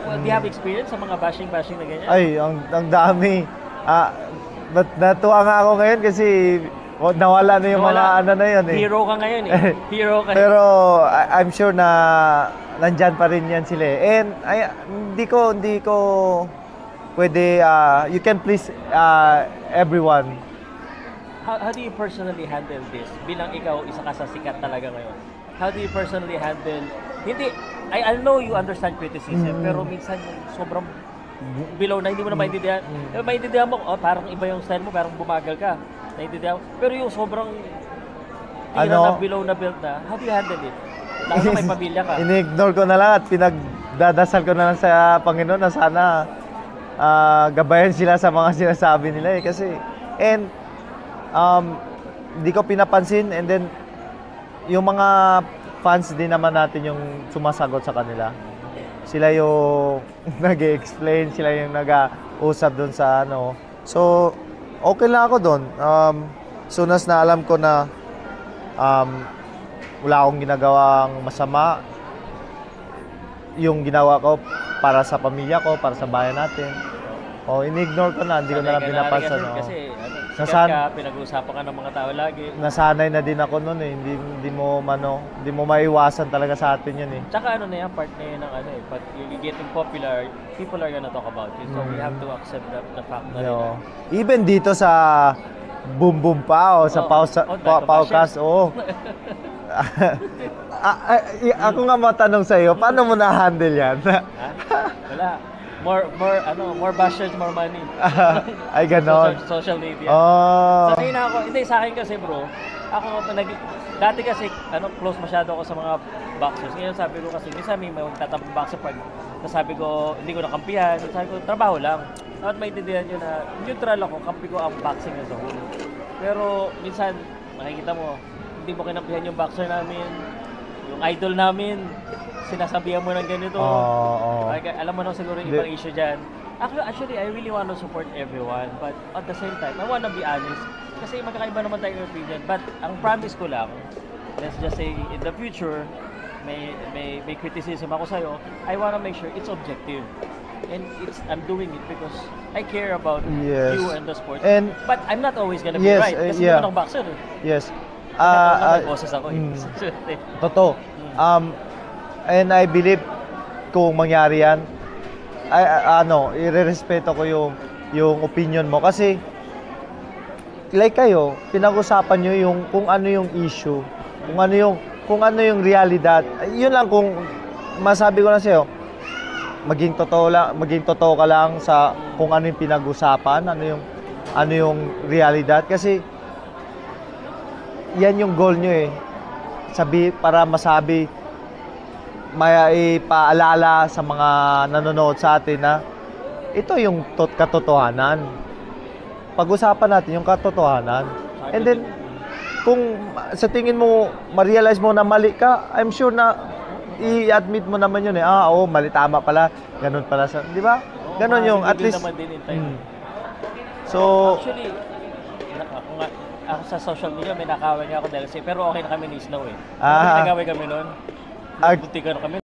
Do you have experience sa mga bashing na ganyan? Ay, ang dami. But natuwa nga ako ngayon kasi nawala na yung mga ano na yun eh. Hero ka ngayon eh. Hero ka. Pero I'm sure na nandyan pa rin yan sila eh. And hindi ko pwede, you can please everyone. How do you personally handle this? Bilang ikaw, isa ka sa sikat talaga ngayon. How do you personally handle, hindi, I know you understand criticism, pero minsan sobrang below na, hindi mo na maintindihan. Maintindihan mo, parang iba yung style mo, parang bumagal ka. Naiintindihan mo. Pero yung sobrang tira na below na build na, how do you handle it? Lalo na may pamilya ka. Ini-ignore ko na lang at pinagdadasal ko na lang sa Panginoon na sana gabayan sila sa mga sinasabi nila eh. Kasi, hindi ko pinapansin, and then yung mga fans din naman natin yung sumasagot sa kanila. Sila yung nag-explain, sila yung nag-usap doon sa ano. So, okay lang ako doon. Soon as na alam ko na wala akong ginagawang masama, yung ginawa ko para sa pamilya ko, para sa bayan natin. In-ignore ko na, hindi ko na lang pinapansin. Kasi sikat ka, pinag-uusapan ka ng mga tao lagi. Nasanay na din ako noon eh. Hindi mo maiwasan talaga sa atin yun eh. Tsaka ano na yan, part na yun ng ano eh. But you're getting popular, people are gonna talk about you. So we have to accept the fact na rin. Even dito sa Boom Boom pa o sa Paucast, ako nga matanong sa iyo, paano mo na-handle yan? Wala. More bashers, more money. Ay, ganon. Social media. Sanay na ako. Hindi, sa akin kasi bro, dati kasi, close masyado ako sa mga boxers. Ngayon sabi ko kasi, minsan may magtatabang boxer pag nasabi ko, hindi ko nakampihan. Sabi ko, trabaho lang. Dapat maintindihan nyo na neutral ako, kampi ko ang boxing as a whole. Pero minsan, makikita mo, hindi mo kinampihan yung boxer namin, yung idol namin, sinasabihan mo ng ganito. Alam mo na siguro yung ibang issue dyan. Actually, I really want to support everyone, but at the same time, I want to be honest. Kasi magkakaiba naman tayo yung opinion. But ang promise ko lang, let's just say in the future, may criticism ako sa'yo, I want to make sure it's objective. And I'm doing it because I care about you and the sport. But I'm not always gonna be right. Kasi naman ako boxer. Yes. May boses ako eh. Totoo. And I believe kung mangyari yan, irerespeto ko yung opinion mo kasi like kayo, pinag-usapan nyo yung kung ano yung issue, kung ano yung realidad. Yun lang, kung masabi ko lang sa'yo, maging totoo ka lang sa kung ano yung pinag-usapan, ano yung realidad kasi yan yung goal nyo eh. Para masabi, may ipaalala sa mga nanonood sa atin na ito yung katotohanan. Pag-usapan natin yung katotohanan. And then, kung sa tingin mo, ma-realize mo na mali ka, I'm sure na i-admit mo naman yun eh. Mali, tama pala. Ganun pala. Di ba? Ganun yung at least. So, actually, ako sa social media, may nakaway niya ako dahil pero okay na kami ni Snow eh. Nagaway kami noon. Buti ka na kami.